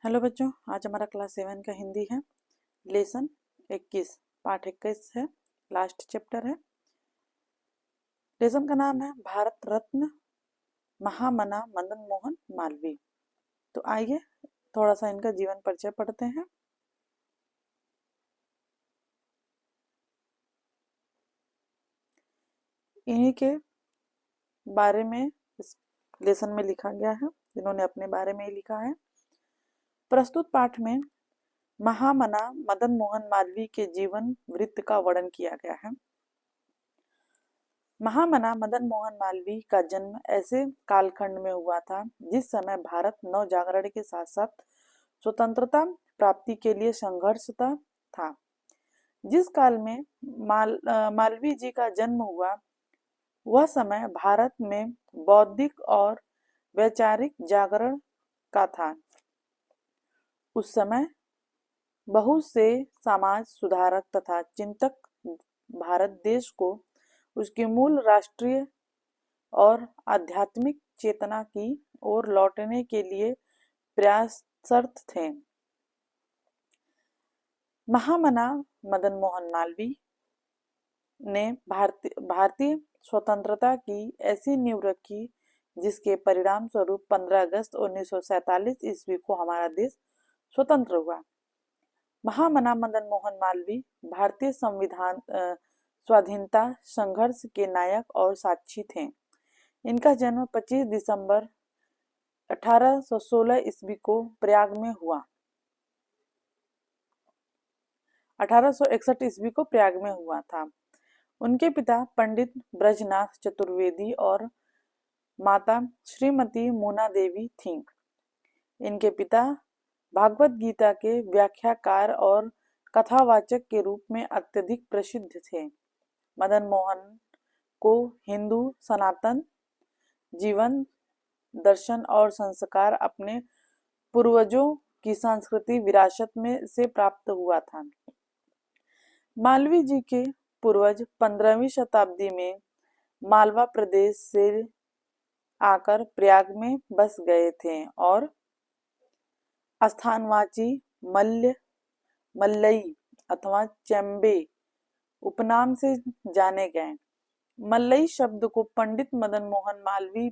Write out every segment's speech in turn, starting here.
Hello बच्चों, आज हमारा क्लास 7 का हिंदी है। लेसन 21 पाठ 21 है, लास्ट चैप्टर है। लेसन का नाम है भारत रत्न महामना मदन मोहन मालवीय। तो आइए थोड़ा सा इनका जीवन परिचय पढ़ते हैं। इन्हीं के बारे में इस लेसन में लिखा गया है, इन्होंने अपने बारे में ही लिखा है। प्रस्तुत पाठ में महामना मदन मोहन मालवीय के जीवन वृत्त का वर्णन किया गया है। महामना मदन मोहन मालवीय का जन्म ऐसे कालखंड में हुआ था जिस समय भारत नवजागरण के साथ साथ स्वतंत्रता प्राप्ति के लिए संघर्षता था। जिस काल में मालवीय जी का जन्म हुआ वह समय भारत में बौद्धिक और वैचारिक जागरण का था। उस समय बहुत से समाज सुधारक तथा चिंतक भारत देश को उसकी मूल राष्ट्रीय और आध्यात्मिक चेतना की ओर लौटने के लिए प्रयासरत थे। महामना मदन मोहन मालवीय ने भारतीय स्वतंत्रता की ऐसी नींव रखी जिसके परिणाम स्वरूप 15 अगस्त 1947 ईस्वी को हमारा देश स्वतंत्र हुआ। महामना मदन मोहन मालवीय भारतीय संविधान स्वाधीनता संघर्ष के नायक और साक्षी थे। इनका जन्म 25 दिसंबर 1816 ईस्वी को प्रयाग में हुआ। 1861 ईस्वी को प्रयाग में हुआ था। उनके पिता पंडित ब्रजनाथ चतुर्वेदी और माता श्रीमती मूना देवी थीं। इनके पिता भागवत गीता के व्याख्याकार और कथावाचक के रूप में अत्यधिक प्रसिद्ध थे। मदन मोहन को हिंदू सनातन जीवन दर्शन और संस्कार अपने पूर्वजों की सांस्कृतिक विरासत में से प्राप्त हुआ था। मालवीय जी के पूर्वज 15वीं शताब्दी में मालवा प्रदेश से आकर प्रयाग में बस गए थे और स्थानवाची मल्लई अथवा चेम्बे उपनाम से जाने गए। मल्लई शब्द को पंडित मदन मोहन मालवीय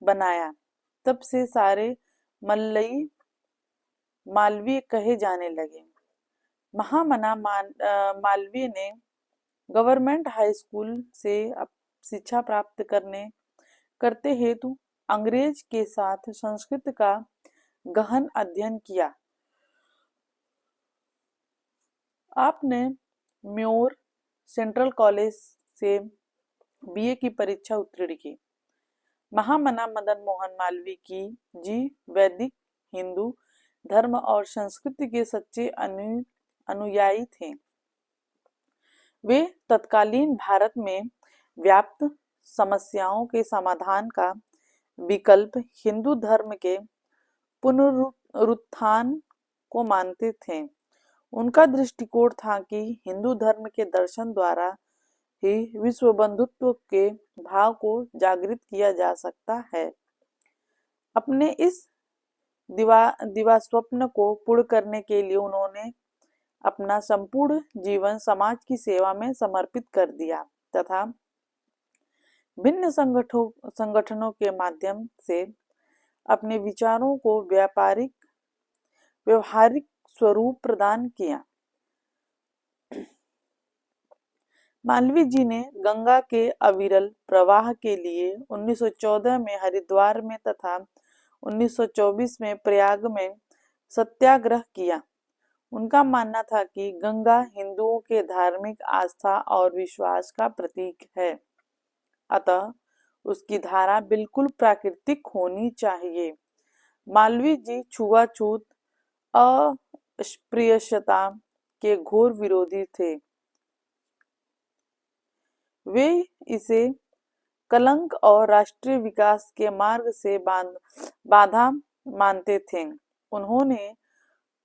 बनाया, तब से सारे मल्लई मालवीय कहे जाने लगे। महामना मालवीय ने गवर्नमेंट हाई स्कूल से शिक्षा प्राप्त करते हेतु अंग्रेज के साथ संस्कृत का गहन अध्ययन किया। आपने म्योर सेंट्रल कॉलेज से बीए की परीक्षा उत्तीर्ण की। महामना मदन मोहन मालवीय की जी वैदिक हिंदू धर्म और संस्कृति के सच्चे अनुयायी थे। वे तत्कालीन भारत में व्याप्त समस्याओं के समाधान का विकल्प हिंदू धर्म के पुनरुत्थान को मानते थे। उनका दृष्टिकोण था कि हिंदू धर्म के दर्शन द्वारा ही विश्व बंधुत्व के भाव को जागृत किया जा सकता है। अपने इस दिवास्वप्न को पूर्ण करने के लिए उन्होंने अपना संपूर्ण जीवन समाज की सेवा में समर्पित कर दिया तथा भिन्न संगठनों के माध्यम से अपने विचारों को व्यवहारिक स्वरूप प्रदान किया। मालवीय जी ने गंगा के अविरल प्रवाह के लिए 1914 में हरिद्वार में तथा 1924 में प्रयाग में सत्याग्रह किया। उनका मानना था कि गंगा हिंदुओं के धार्मिक आस्था और विश्वास का प्रतीक है, अतः उसकी धारा बिल्कुल प्राकृतिक होनी चाहिए। मालवीय जी छुआछूत अस्पृश्यता के घोर विरोधी थे। वे इसे कलंक और राष्ट्रीय विकास के मार्ग से बाधा मानते थे। उन्होंने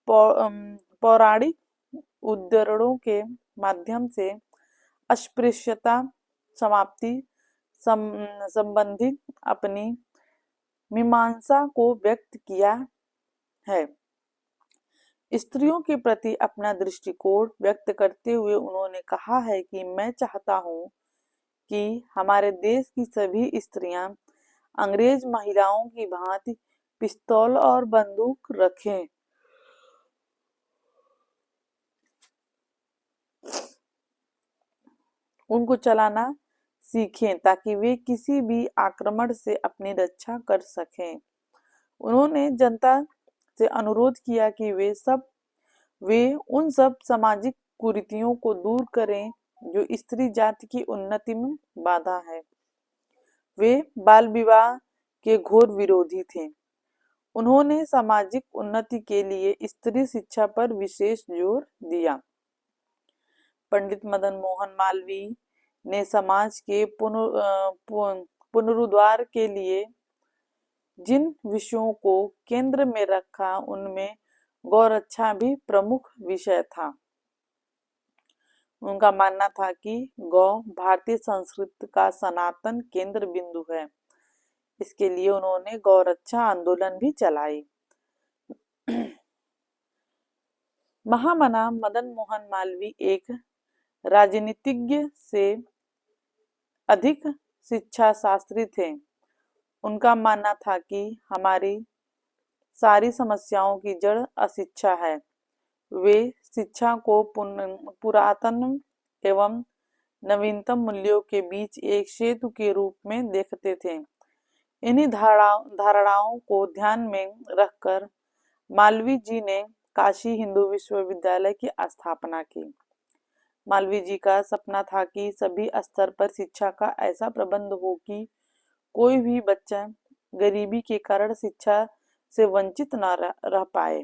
पौराणिक उद्धरणों के माध्यम से अस्पृश्यता समाप्ति संबंधित अपनी मीमांसा को व्यक्त किया है। स्त्रियों के प्रति अपना दृष्टिकोण व्यक्त करते हुए उन्होंने कहा है कि मैं चाहता हूं कि हमारे देश की सभी स्त्रियां अंग्रेज महिलाओं की भांति पिस्तौल और बंदूक रखें। उनको चलाना सीखें ताकि वे किसी भी आक्रमण से अपनी रक्षा कर सकें। उन्होंने जनता से अनुरोध किया कि वे उन सब सामाजिक कुरीतियों को दूर करें जो स्त्री जाति की उन्नति में बाधा है। वे बाल विवाह के घोर विरोधी थे। उन्होंने सामाजिक उन्नति के लिए स्त्री शिक्षा पर विशेष जोर दिया। पंडित मदन मोहन मालवीय ने समाज के पुनरुद्धार के लिए जिन विषयों को केंद्र में रखा उनमें गौरक्षा भी प्रमुख विषय था। उनका मानना था कि गौ भारतीय संस्कृति का सनातन केंद्र बिंदु है। इसके लिए उन्होंने गौरक्षा आंदोलन भी चलाई। महामना मदन मोहन मालवीय एक राजनीतिज्ञ से अधिक शिक्षा शास्त्री थे। उनका मानना था कि हमारी सारी समस्याओं की जड़ अशिक्षा है। वे शिक्षा को पुरातन एवं नवीनतम मूल्यों के बीच एक सेतु के रूप में देखते थे। इन्हीं धारणाओं को ध्यान में रखकर मालवीय जी ने काशी हिंदू विश्वविद्यालय की स्थापना की। मालवीय जी का सपना था कि सभी स्तर पर शिक्षा का ऐसा प्रबंध हो कि कोई भी बच्चा गरीबी के कारण शिक्षा से वंचित न रह पाए।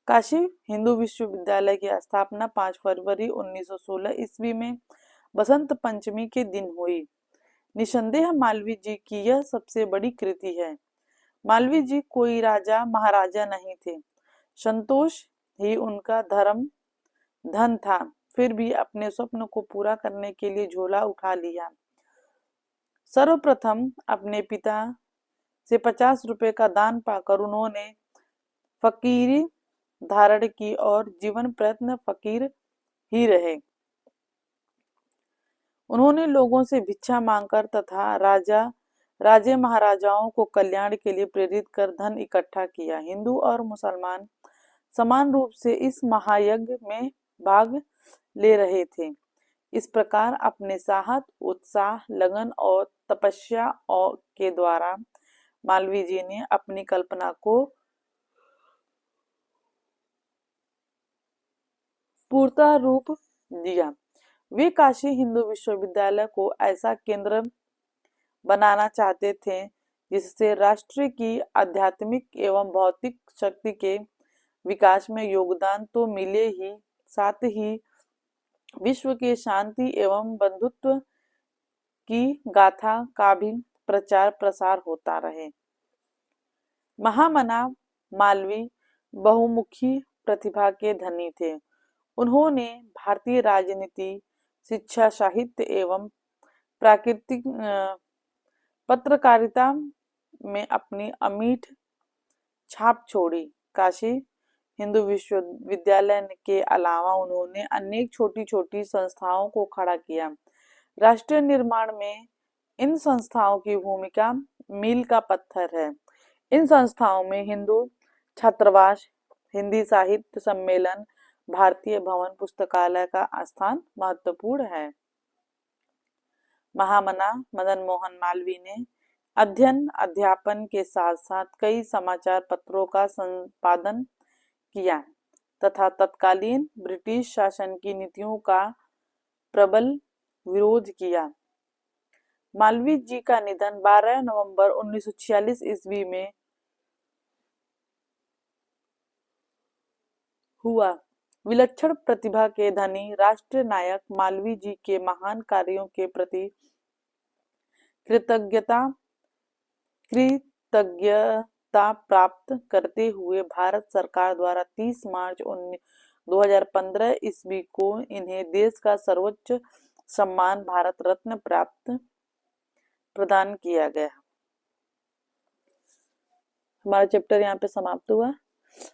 काशी हिंदू विश्वविद्यालय की स्थापना 5 फरवरी 1916 ईस्वी में बसंत पंचमी के दिन हुई। निसंदेह मालवीय जी की यह सबसे बड़ी कृति है। मालवीय जी कोई राजा महाराजा नहीं थे। संतोष ही उनका धन था। फिर भी अपने स्वप्न को पूरा करने के लिए झोला उठा लिया। सर्वप्रथम अपने पिता से 50 रुपए का दान पाकर उन्होंने फकीरी धारण की और जीवन प्रयत्न फकीर ही रहे। उन्होंने लोगों से भिक्षा मांगकर तथा राजे महाराजाओं को कल्याण के लिए प्रेरित कर धन इकट्ठा किया। हिंदू और मुसलमान समान रूप से इस महायज्ञ में भाग ले रहे थे। इस प्रकार अपने साहस, उत्साह, लगन और तपस्या के द्वारा मालवीय जी ने अपनी कल्पना को पूर्णतः रूप दिया। वे काशी हिंदू विश्वविद्यालय को ऐसा केंद्र बनाना चाहते थे जिससे राष्ट्र की आध्यात्मिक एवं भौतिक शक्ति के विकास में योगदान तो मिले ही, साथ ही विश्व के शांति एवं बंधुत्व की गाथा का भी प्रचार प्रसार होता रहे। महामना मालवीय बहुमुखी प्रतिभा के धनी थे। उन्होंने भारतीय राजनीति, शिक्षा, साहित्य एवं प्राकृतिक पत्रकारिता में अपनी अमिट छाप छोड़ी। काशी हिंदू विश्वविद्यालय के अलावा उन्होंने अनेक छोटी छोटी संस्थाओं को खड़ा किया। राष्ट्र निर्माण में इन संस्थाओं की भूमिका मील का पत्थर है। इन संस्थाओं में हिंदू छात्रावास, हिंदी साहित्य सम्मेलन, भारतीय भवन पुस्तकालय का स्थान महत्वपूर्ण है। महामना मदन मोहन मालवीय ने अध्ययन अध्यापन के साथ साथ कई समाचार पत्रों का संपादन किया तथा तत्कालीन ब्रिटिश शासन की नीतियों का प्रबल विरोध किया। मालवीय जी का निधन 12 नवंबर 1946 ईस्वी में हुआ। विलक्षण प्रतिभा के धनी राष्ट्र नायक मालवीय जी के महान कार्यों के प्रति कृतज्ञता प्राप्त करते हुए भारत सरकार द्वारा 30 मार्च 2015 ईस्वी को इन्हें देश का सर्वोच्च सम्मान भारत रत्न प्रदान किया गया। हमारा चैप्टर यहाँ पे समाप्त हुआ।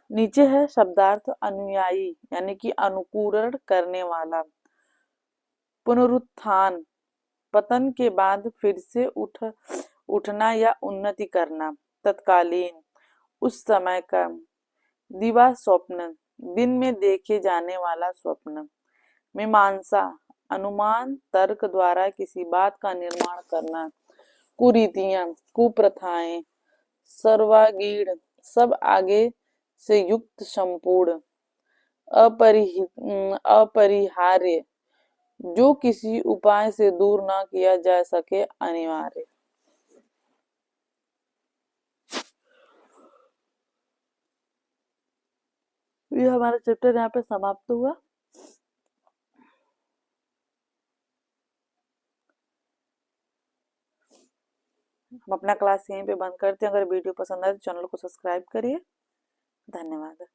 नीचे है शब्दार्थ अनुयायी यानी कि अनुकूरण करने वाला। पुनरुत्थान, पतन के बाद फिर से उठना या उन्नति करना। तत्कालीन, उस समय का। दिवा स्वप्न, दिन में देखे जाने वाला स्वप्न। मीमांसा, अनुमान तर्क द्वारा किसी बात का निर्माण करना। कुरीतियां, कुप्रथाएं। सर्वागीण, सब आगे से युक्त संपूर्ण। अपरिहार्य, जो किसी उपाय से दूर ना किया जा सके, अनिवार्य। ये हमारा चैप्टर यहाँ पे समाप्त हुआ। हम अपना क्लास यहीं पे बंद करते हैं। अगर वीडियो पसंद आए तो चैनल को सब्सक्राइब करिए। धन्यवाद।